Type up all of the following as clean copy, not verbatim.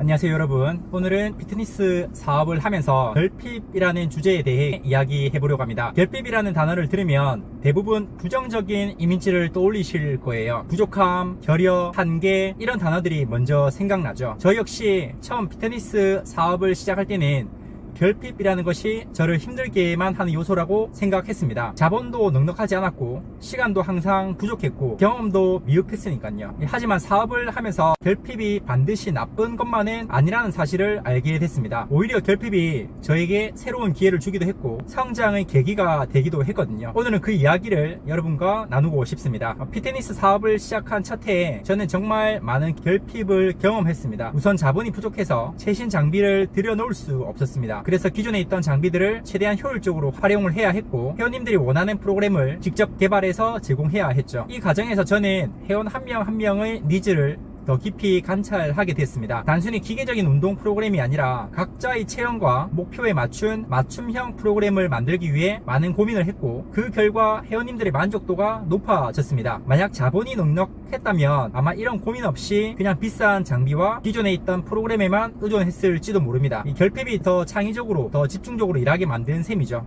안녕하세요 여러분. 오늘은 피트니스 사업을 하면서 결핍이라는 주제에 대해 이야기해 보려고 합니다. 결핍이라는 단어를 들으면 대부분 부정적인 이미지를 떠올리실 거예요. 부족함, 결여, 한계 이런 단어들이 먼저 생각나죠. 저 역시 처음 피트니스 사업을 시작할 때는 결핍이라는 것이 저를 힘들게만 하는 요소라고 생각했습니다. 자본도 넉넉하지 않았고 시간도 항상 부족했고 경험도 미흡했으니까요. 하지만 사업을 하면서 결핍이 반드시 나쁜 것만은 아니라는 사실을 알게 됐습니다. 오히려 결핍이 저에게 새로운 기회를 주기도 했고 성장의 계기가 되기도 했거든요. 오늘은 그 이야기를 여러분과 나누고 싶습니다. 피트니스 사업을 시작한 첫 해에 저는 정말 많은 결핍을 경험했습니다. 우선 자본이 부족해서 최신 장비를 들여놓을 수 없었습니다. 그래서 기존에 있던 장비들을 최대한 효율적으로 활용을 해야 했고 회원님들이 원하는 프로그램을 직접 개발해서 제공해야 했죠. 이 과정에서 저는 회원 한 명 한 명의 니즈를 더 깊이 관찰하게 됐습니다. 단순히 기계적인 운동 프로그램이 아니라 각자의 체형과 목표에 맞춘 맞춤형 프로그램을 만들기 위해 많은 고민을 했고 그 결과 회원님들의 만족도가 높아졌습니다. 만약 자본이 넉넉했다면 아마 이런 고민 없이 그냥 비싼 장비와 기존에 있던 프로그램에만 의존했을지도 모릅니다. 이 결핍이 더 창의적으로 더 집중적으로 일하게 만든 셈이죠.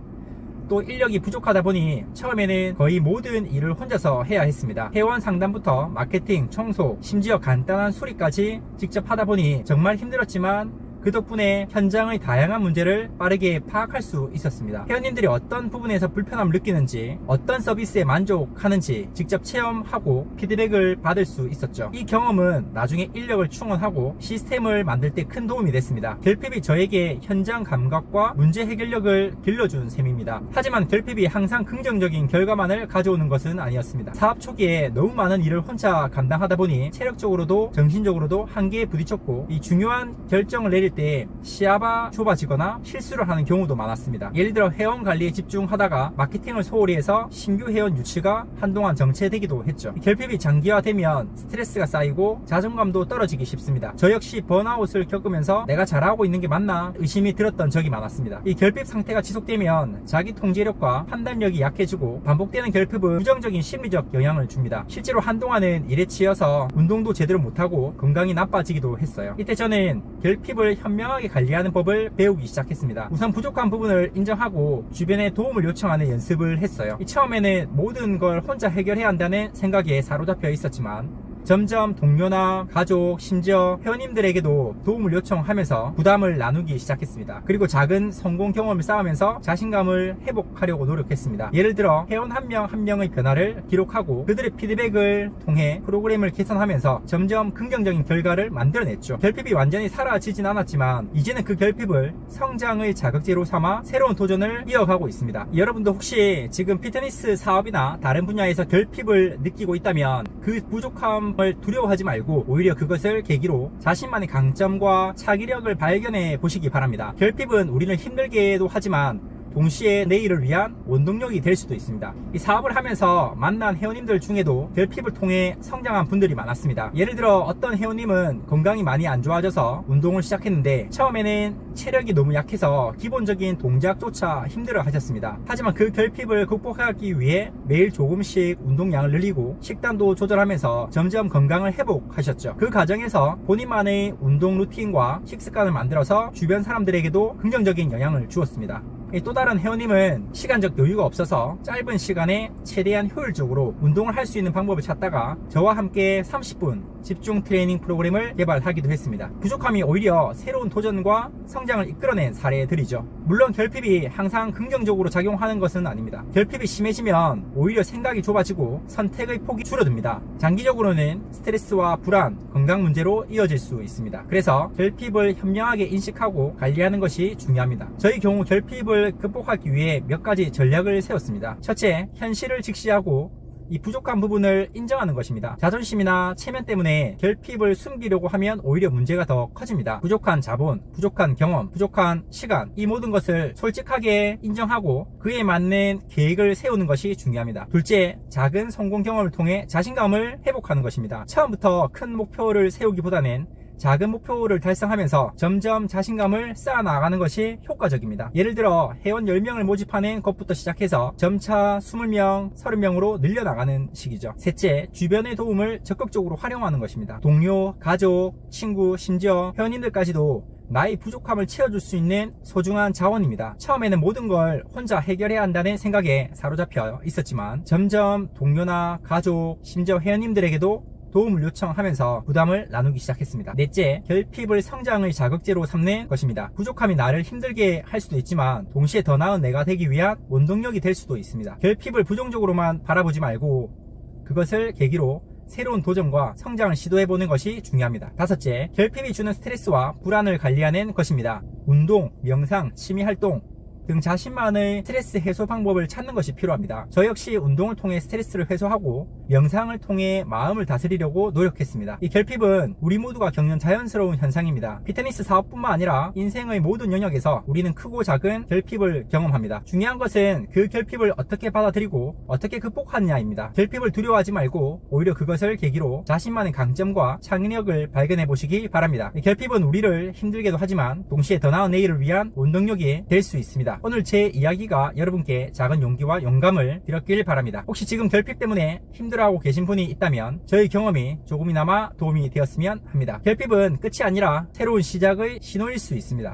또 인력이 부족하다 보니 처음에는 거의 모든 일을 혼자서 해야 했습니다. 회원 상담부터 마케팅, 청소, 심지어 간단한 수리까지 직접 하다 보니 정말 힘들었지만 그 덕분에 현장의 다양한 문제를 빠르게 파악할 수 있었습니다. 회원님들이 어떤 부분에서 불편함을 느끼는지, 어떤 서비스에 만족하는지 직접 체험하고 피드백을 받을 수 있었죠. 이 경험은 나중에 인력을 충원하고 시스템을 만들 때 큰 도움이 됐습니다. 결핍이 저에게 현장 감각과 문제 해결력을 길러준 셈입니다. 하지만 결핍이 항상 긍정적인 결과만을 가져오는 것은 아니었습니다. 사업 초기에 너무 많은 일을 혼자 감당하다 보니 체력적으로도 정신적으로도 한계에 부딪혔고 이 중요한 결정을 내릴 때 시야가 좁아지거나 실수를 하는 경우도 많았습니다. 예를 들어 회원 관리에 집중하다가 마케팅을 소홀히 해서 신규 회원 유치가 한동안 정체되기도 했죠. 결핍이 장기화되면 스트레스가 쌓이고 자존감도 떨어지기 쉽습니다. 저 역시 번아웃을 겪으면서 내가 잘하고 있는 게 맞나 의심이 들었던 적이 많았습니다. 이 결핍 상태가 지속되면 자기 통제력과 판단력이 약해지고 반복되는 결핍은 부정적인 심리적 영향을 줍니다. 실제로 한동안은 일에 치여서 운동도 제대로 못하고 건강이 나빠지기도 했어요. 이때 저는 결핍을 현명하게 관리하는 법을 배우기 시작했습니다. 우선 부족한 부분을 인정하고 주변에 도움을 요청하는 연습을 했어요. 처음에는 모든 걸 혼자 해결해야 한다는 생각에 사로잡혀 있었지만 점점 동료나 가족, 심지어 회원님들에게도 도움을 요청하면서 부담을 나누기 시작했습니다. 그리고 작은 성공 경험을 쌓으면서 자신감을 회복하려고 노력했습니다. 예를 들어 회원 한 명 한 명의 변화를 기록하고 그들의 피드백을 통해 프로그램을 개선하면서 점점 긍정적인 결과를 만들어냈죠. 결핍이 완전히 사라지진 않았지만 이제는 그 결핍을 성장의 자극제로 삼아 새로운 도전을 이어가고 있습니다. 여러분도 혹시 지금 피트니스 사업이나 다른 분야에서 결핍을 느끼고 있다면 그 부족함 두려워하지 말고 오히려 그것을 계기로 자신만의 강점과 차기력을 발견해 보시기 바랍니다. 결핍은 우리를 힘들게도 하지만 동시에 내일을 위한 원동력이 될 수도 있습니다. 이 사업을 하면서 만난 회원님들 중에도 결핍을 통해 성장한 분들이 많았습니다. 예를 들어 어떤 회원님은 건강이 많이 안 좋아져서 운동을 시작했는데 처음에는 체력이 너무 약해서 기본적인 동작조차 힘들어 하셨습니다. 하지만 그 결핍을 극복하기 위해 매일 조금씩 운동량을 늘리고 식단도 조절하면서 점점 건강을 회복하셨죠. 그 과정에서 본인만의 운동 루틴과 식습관을 만들어서 주변 사람들에게도 긍정적인 영향을 주었습니다. 또 다른 회원님은 시간적 여유가 없어서 짧은 시간에 최대한 효율적으로 운동을 할 수 있는 방법을 찾다가 저와 함께 30분 집중 트레이닝 프로그램을 개발하기도 했습니다. 부족함이 오히려 새로운 도전과 성장을 이끌어낸 사례들이죠. 물론 결핍이 항상 긍정적으로 작용하는 것은 아닙니다. 결핍이 심해지면 오히려 생각이 좁아지고 선택의 폭이 줄어듭니다. 장기적으로는 스트레스와 불안, 건강 문제로 이어질 수 있습니다. 그래서 결핍을 현명하게 인식하고 관리하는 것이 중요합니다. 저희 경우 결핍을 극복하기 위해 몇 가지 전략을 세웠습니다. 첫째, 현실을 직시하고 이 부족한 부분을 인정하는 것입니다. 자존심이나 체면 때문에 결핍을 숨기려고 하면 오히려 문제가 더 커집니다. 부족한 자본, 부족한 경험, 부족한 시간, 이 모든 것을 솔직하게 인정하고 그에 맞는 계획을 세우는 것이 중요합니다. 둘째, 작은 성공 경험을 통해 자신감을 회복하는 것입니다. 처음부터 큰 목표를 세우기보다는 작은 목표를 달성하면서 점점 자신감을 쌓아나가는 것이 효과적입니다. 예를 들어 회원 10명을 모집하는 것부터 시작해서 점차 20명, 30명으로 늘려나가는 식이죠. 셋째, 주변의 도움을 적극적으로 활용하는 것입니다. 동료, 가족, 친구, 심지어 회원님들까지도 나의 부족함을 채워줄 수 있는 소중한 자원입니다. 처음에는 모든 걸 혼자 해결해야 한다는 생각에 사로잡혀 있었지만 점점 동료나 가족, 심지어 회원님들에게도 도움을 요청하면서 부담을 나누기 시작했습니다. 넷째, 결핍을 성장의 자극제로 삼는 것입니다. 부족함이 나를 힘들게 할 수도 있지만 동시에 더 나은 내가 되기 위한 원동력이 될 수도 있습니다. 결핍을 부정적으로만 바라보지 말고 그것을 계기로 새로운 도전과 성장을 시도해보는 것이 중요합니다. 다섯째, 결핍이 주는 스트레스와 불안을 관리하는 것입니다. 운동, 명상, 취미활동 등 자신만의 스트레스 해소 방법을 찾는 것이 필요합니다. 저 역시 운동을 통해 스트레스를 해소하고 명상을 통해 마음을 다스리려고 노력했습니다. 이 결핍은 우리 모두가 겪는 자연스러운 현상입니다. 피트니스 사업뿐만 아니라 인생의 모든 영역에서 우리는 크고 작은 결핍을 경험합니다. 중요한 것은 그 결핍을 어떻게 받아들이고 어떻게 극복하느냐입니다. 결핍을 두려워하지 말고 오히려 그것을 계기로 자신만의 강점과 창의력을 발견해 보시기 바랍니다. 결핍은 우리를 힘들게도 하지만 동시에 더 나은 내일을 위한 원동력이 될 수 있습니다. 오늘 제 이야기가 여러분께 작은 용기와 영감을 드렸길 바랍니다. 혹시 지금 결핍 때문에 힘들어하고 계신 분이 있다면 저의 경험이 조금이나마 도움이 되었으면 합니다. 결핍은 끝이 아니라 새로운 시작의 신호일 수 있습니다.